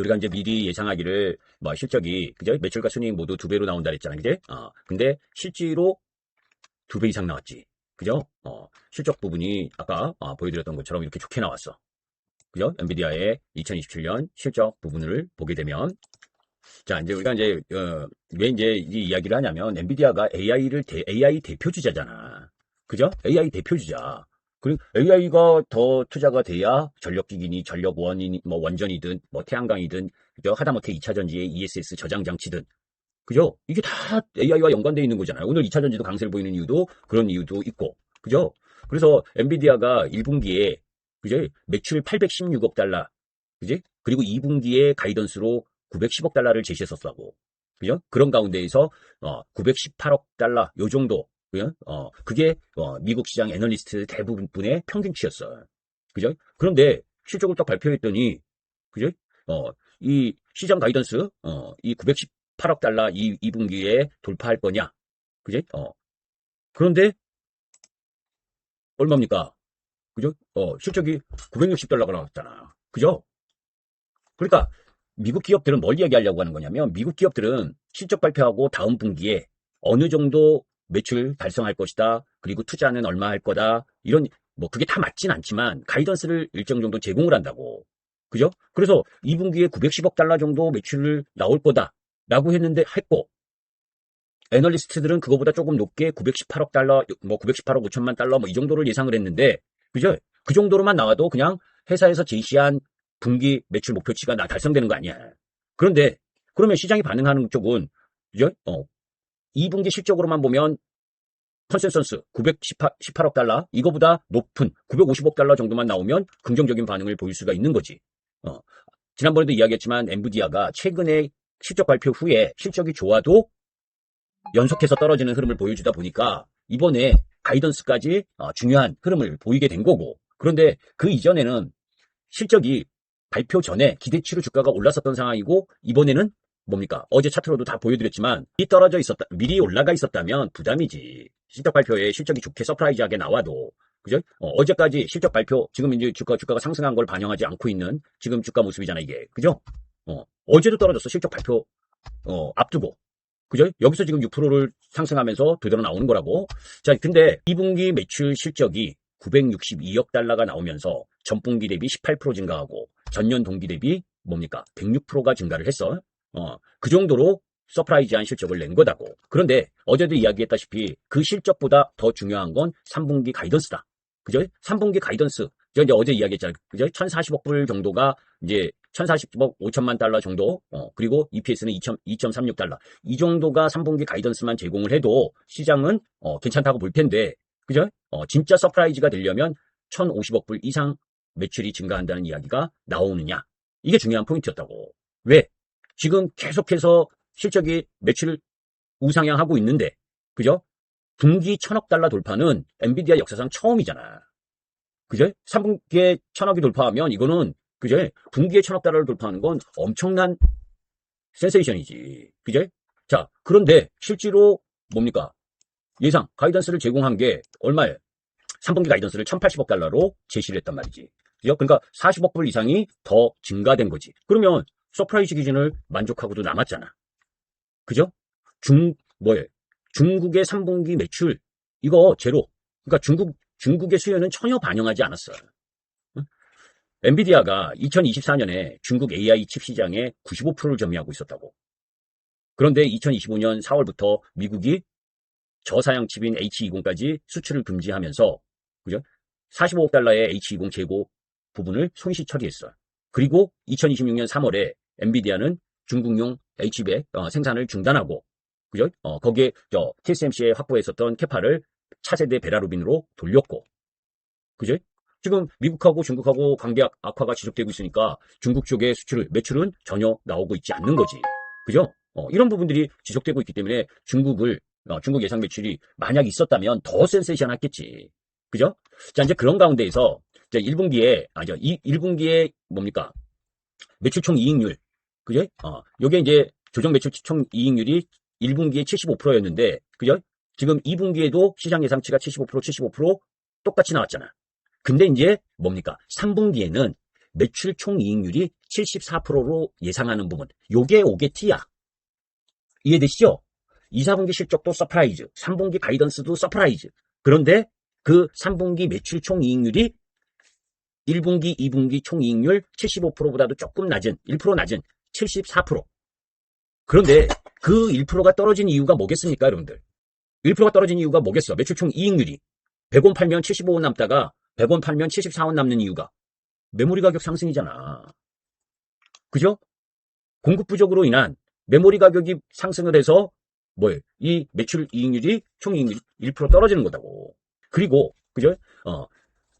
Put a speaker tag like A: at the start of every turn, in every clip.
A: 우리가 이제 미리 예상하기를 뭐 실적이 그죠? 매출과 순이익 모두 2배로 나온다 그랬잖아, 그제? 근데 실제로 2배 이상 나왔지, 그죠? 실적 부분이 아까 보여드렸던 것처럼 이렇게 좋게 나왔어, 그죠? 엔비디아의 2027년 실적 부분을 보게 되면, 자 이제 우리가 이제 왜 이제 이 이야기를 하냐면 엔비디아가 AI 대표주자잖아, 그죠? AI 대표주자. 그리고 AI가 더 투자가 돼야 전력기기니 전력원이니 뭐 원전이든 뭐 태양광이든 그죠? 하다못해 2차전지의 ESS 저장 장치든 그죠? 이게 다 AI와 연관되어 있는 거잖아요. 오늘 2차전지도 강세를 보이는 이유도 그런 이유도 있고, 그죠? 그래서 엔비디아가 1분기에 그죠? 매출 816억 달러, 그지? 그리고 2분기에 가이던스로 910억 달러를 제시했었다고, 그죠? 그런 가운데에서 918억 달러 요 정도, 그죠? 그게 미국 시장 애널리스트 대부분의 평균치였어, 그죠? 그런데 실적을 딱 발표했더니, 그죠? 이 시장 가이던스, 이 918억 달러 2분기에 돌파할 거냐, 그지? 그런데 얼마입니까? 그죠? 실적이 960달러가 나왔잖아, 그죠? 그러니까 미국 기업들은 뭘 이야기하려고 하는 거냐면, 미국 기업들은 실적 발표하고 다음 분기에 어느 정도 매출 달성할 것이다, 그리고 투자는 얼마 할 거다, 이런 뭐 그게 다 맞진 않지만 가이던스를 일정 정도 제공을 한다고, 그죠? 그래서 2분기에 910억 달러 정도 매출을 나올 거다 라고 했고, 애널리스트들은 그거보다 조금 높게 918억 달러, 뭐 918억 5천만 달러 뭐 이 정도를 예상을 했는데, 그죠? 그 정도로만 나와도 그냥 회사에서 제시한 분기 매출 목표치가 달성되는 거 아니야. 그런데 그러면 시장이 반응하는 쪽은, 그죠? 2분기 실적으로만 보면 컨센서스 918억 달러, 이거보다 높은 950억 달러 정도만 나오면 긍정적인 반응을 보일 수가 있는 거지. 지난번에도 이야기했지만 엔비디아가 최근에 실적 발표 후에 실적이 좋아도 연속해서 떨어지는 흐름을 보여주다 보니까 이번에 가이던스까지 중요한 흐름을 보이게 된 거고, 그런데 그 이전에는 실적이 발표 전에 기대치로 주가가 올랐었던 상황이고, 이번에는 뭡니까? 어제 차트로도 다 보여드렸지만 미리 올라가 있었다면 부담이지. 실적 발표에 실적이 좋게 서프라이즈하게 나와도, 그죠? 어제까지 실적 발표, 지금 이제 주가가 상승한 걸 반영하지 않고 있는 지금 주가 모습이잖아, 이게. 그죠? 어제도 떨어졌어, 실적 발표 앞두고. 그죠? 여기서 지금 6%를 상승하면서 되돌아 나오는 거라고. 자, 근데 2분기 매출 실적이 962억 달러가 나오면서 전분기 대비 18% 증가하고 전년 동기 대비 뭡니까? 106%가 증가를 했어. 그 정도로 서프라이즈한 실적을 낸 거다고. 그런데 어제도 이야기했다시피 그 실적보다 더 중요한 건 3분기 가이던스다, 그죠? 3분기 가이던스. 제가 이제 어제 이야기했잖아요, 그죠? 1,040억 불 정도가 이제 1,040억 5천만 달러 정도, 그리고 EPS는 2.36달러. 이 정도가 3분기 가이던스만 제공을 해도 시장은 괜찮다고 볼 텐데, 그죠? 진짜 서프라이즈가 되려면 1,050억 불 이상 매출이 증가한다는 이야기가 나오느냐. 이게 중요한 포인트였다고. 왜? 지금 계속해서 실적이 매출을 우상향하고 있는데, 그죠? 분기 1,000억 달러 돌파는 엔비디아 역사상 처음이잖아, 그죠? 3분기에 1,000억이 돌파하면 이거는, 그죠? 분기에 1,000억 달러를 돌파하는 건 엄청난 센세이션이지, 그죠? 자, 그런데 실제로 뭡니까? 예상 가이던스를 제공한 게 얼마에? 3분기 가이던스를 1,080억 달러로 제시를 했단 말이지, 그죠? 그러니까 40억 불 이상이 더 증가된 거지. 그러면 서프라이즈 기준을 만족하고도 남았잖아, 그죠? 중국의 3분기 매출 이거 제로. 그러니까 중국의 수요는 전혀 반영하지 않았어요. 엔비디아가 2024년에 중국 AI 칩 시장의 95%를 점유하고 있었다고. 그런데 2025년 4월부터 미국이 저사양 칩인 H20까지 수출을 금지하면서, 그죠? 45억 달러의 H20 재고 부분을 손실 처리했어요. 그리고 2026년 3월에 엔비디아는 중국용 H100 생산을 중단하고, 그죠? 거기에 TSMC에 확보했었던 캐파를 차세대 베라루빈으로 돌렸고, 그죠? 지금 미국하고 중국하고 관계 악화가 지속되고 있으니까 중국 쪽의 매출은 전혀 나오고 있지 않는 거지, 그죠? 이런 부분들이 지속되고 있기 때문에 중국 예상 매출이 만약 있었다면 더 센세이션 했겠지, 그죠? 자, 이제 그런 가운데에서 이제 1분기에 뭡니까? 매출 총 이익률, 그죠? 요게 이제 조정 매출 총 이익률이 1분기에 75%였는데, 그죠? 지금 2분기에도 시장 예상치가 75% 똑같이 나왔잖아. 근데 이제 뭡니까? 3분기에는 매출 총 이익률이 74%로 예상하는 부분. 요게 5개T야. 이해되시죠? 2, 4분기 실적도 서프라이즈, 3분기 가이던스도 서프라이즈. 그런데 그 3분기 매출 총이익률이 1분기, 2분기 총이익률 75%보다도 조금 낮은, 1% 낮은 74%. 그런데 그 1%가 떨어진 이유가 뭐겠습니까, 여러분들? 1%가 떨어진 이유가 뭐겠어? 매출 총이익률이 100원 팔면 75원 남다가 100원 팔면 74원 남는 이유가 메모리 가격 상승이잖아. 그죠? 공급 부족으로 인한 메모리 가격이 상승을 해서 이 매출 이익률이 총이익률이 1% 떨어지는 거다고. 그리고 그죠?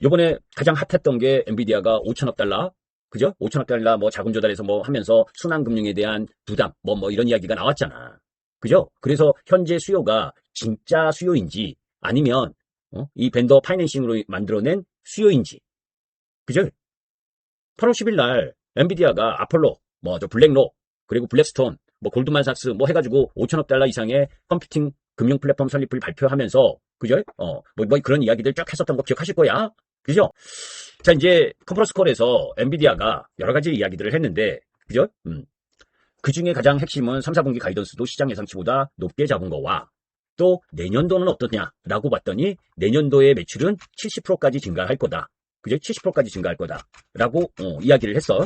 A: 요번에 가장 핫했던 게 엔비디아가 5천억 달러, 그죠? 5천억 달러 자금 조달해서 하면서 순환금융에 대한 부담, 이런 이야기가 나왔잖아. 그죠? 그래서 현재 수요가 진짜 수요인지 아니면 이 벤더 파이낸싱으로 만들어낸 수요인지. 그죠? 8월 10일 날 엔비디아가 아폴로, 블랙록, 그리고 블랙스톤, 골드만삭스 해가지고 5천억 달러 이상의 컴퓨팅 금융 플랫폼 설립을 발표하면서, 그죠? 그런 이야기들 쭉 했었던 거 기억하실 거야? 그죠? 자, 이제 컨퍼런스 콜에서 엔비디아가 여러 가지 이야기들을 했는데, 그죠? 그 중에 가장 핵심은 3, 4분기 가이던스도 시장 예상치보다 높게 잡은 거와 또 내년도는 어떠냐라고 봤더니 내년도의 매출은 70%까지 증가할 거다. 그죠? 70%까지 증가할 거다라고 이야기를 했어.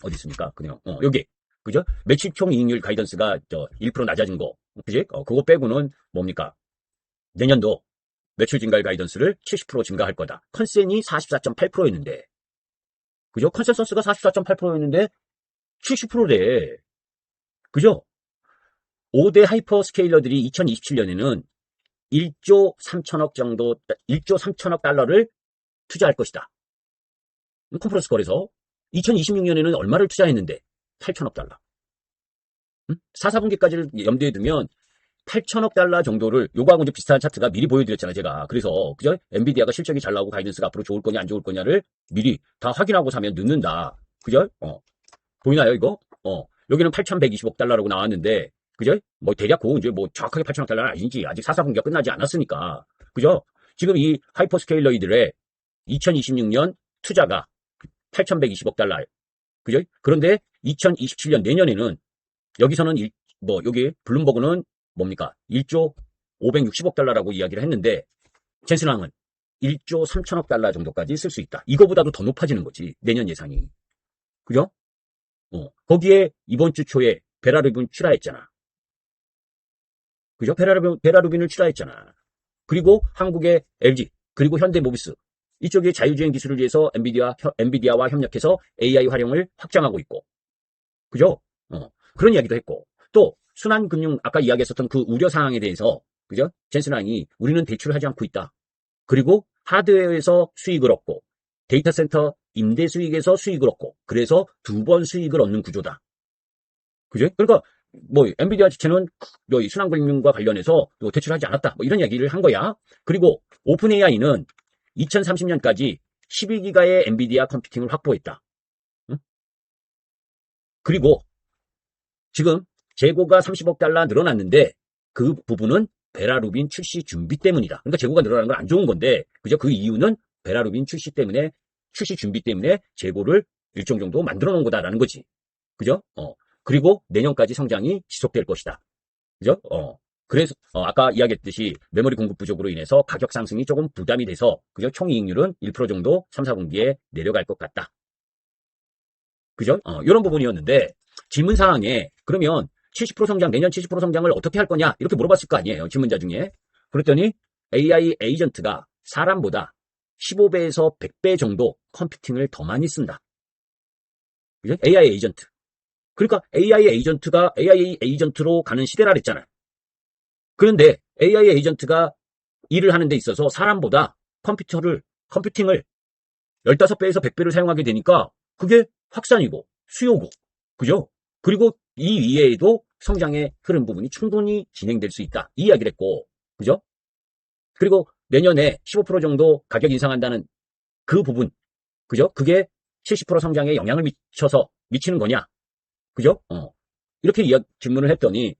A: 어디 있습니까? 그냥 여기. 그죠? 매출 총이익률 가이던스가 1% 낮아진 거. 그지? 그거 빼고는 뭡니까? 내년도 매출 증가율 가이던스를 70% 증가할 거다. 컨센이 44.8%였는데. 그죠? 컨센서스가 44.8%였는데 70%래. 그죠? 5대 하이퍼스케일러들이 2027년에는 1조 3천억 달러를 투자할 것이다. 컨퍼런스 콜에서 2026년에는 얼마를 투자했는데 8천억 달러. 4, 4분기까지를 염두에 두면 8천억 달러 정도를, 요거하고 이제 비슷한 차트가 미리 보여드렸잖아요, 제가. 그래서, 그죠? 엔비디아가 실적이 잘 나오고 가이던스가 앞으로 좋을 거냐, 안 좋을 거냐를 미리 다 확인하고 사면 늦는다. 그죠? 보이나요, 이거? 여기는 8,120억 달러라고 나왔는데, 그죠? 대략 이제 정확하게 8천억 달러는 아니지. 아직 4, 4분기가 끝나지 않았으니까. 그죠? 지금 이 하이퍼스케일러이들의 2026년 투자가 8,120억 달러. 그죠? 그런데 2027년 내년에는 여기서는 여기 블룸버그는 뭡니까? 1조 560억 달러라고 이야기를 했는데 젠슨왕은 1조 3천억 달러 정도까지 쓸 수 있다. 이거보다도 더 높아지는 거지. 내년 예상이. 그죠? 거기에 이번 주 초에 베라루빈 출하했잖아. 그죠? 베라루빈을 출하했잖아. 그리고 한국의 LG, 그리고 현대모비스. 이쪽에 자율주행 기술을 위해서 엔비디아와 협력해서 AI 활용을 확장하고 있고. 그죠? 그런 이야기도 했고. 또, 순환금융, 아까 이야기했었던 그 우려사항에 대해서, 그죠? 젠슨왕이 우리는 대출을 하지 않고 있다. 그리고 하드웨어에서 수익을 얻고, 데이터 센터 임대 수익에서 수익을 얻고, 그래서 2번 수익을 얻는 구조다. 그죠? 그러니까, 엔비디아 자체는 순환금융과 관련해서 대출하지 않았다. 이런 이야기를 한 거야. 그리고 오픈 AI는 2030년까지 12기가의 엔비디아 컴퓨팅을 확보했다. 응? 그리고 지금 재고가 30억 달러 늘어났는데 그 부분은 베라루빈 출시 준비 때문이다. 그러니까 재고가 늘어나는 건 안 좋은 건데, 그죠? 그 이유는 베라루빈 출시 준비 때문에 재고를 일정 정도 만들어 놓은 거다라는 거지. 그죠? 그리고 내년까지 성장이 지속될 것이다. 그죠? 그래서 아까 이야기했듯이 메모리 공급 부족으로 인해서 가격 상승이 조금 부담이 돼서, 그죠? 총이익률은 1% 정도 3, 4분기에 내려갈 것 같다. 그죠? 이런 부분이었는데 질문 사항에 그러면 70% 성장, 내년 70% 성장을 어떻게 할 거냐 이렇게 물어봤을 거 아니에요, 질문자 중에. 그랬더니 AI 에이전트가 사람보다 15배에서 100배 정도 컴퓨팅을 더 많이 쓴다. 그죠? AI 에이전트. 그러니까 AI 에이전트로 가는 시대라 그랬잖아요. 그런데 AI 에이전트가 일을 하는 데 있어서 사람보다 컴퓨팅을 15배에서 100배를 사용하게 되니까 그게 확산이고 수요고, 그죠? 그리고 이 이외에도 성장의 흐름 부분이 충분히 진행될 수 있다. 이 이야기를 했고, 그죠? 그리고 내년에 15% 정도 가격 인상한다는 그 부분, 그죠? 그게 70% 성장에 영향을 미치는 거냐? 그죠? 이렇게 질문을 했더니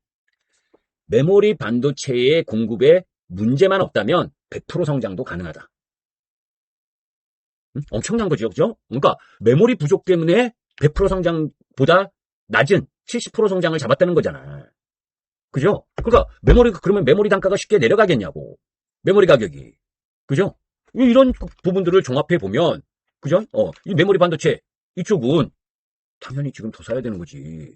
A: 메모리 반도체의 공급에 문제만 없다면 100% 성장도 가능하다. 엄청난 거죠, 그죠? 그러니까 메모리 부족 때문에 100% 성장보다 낮은 70% 성장을 잡았다는 거잖아. 그죠? 그러니까 그러면 메모리 단가가 쉽게 내려가겠냐고. 메모리 가격이. 그죠? 이런 부분들을 종합해 보면, 그죠? 이 메모리 반도체 이쪽은 당연히 지금 더 사야 되는 거지.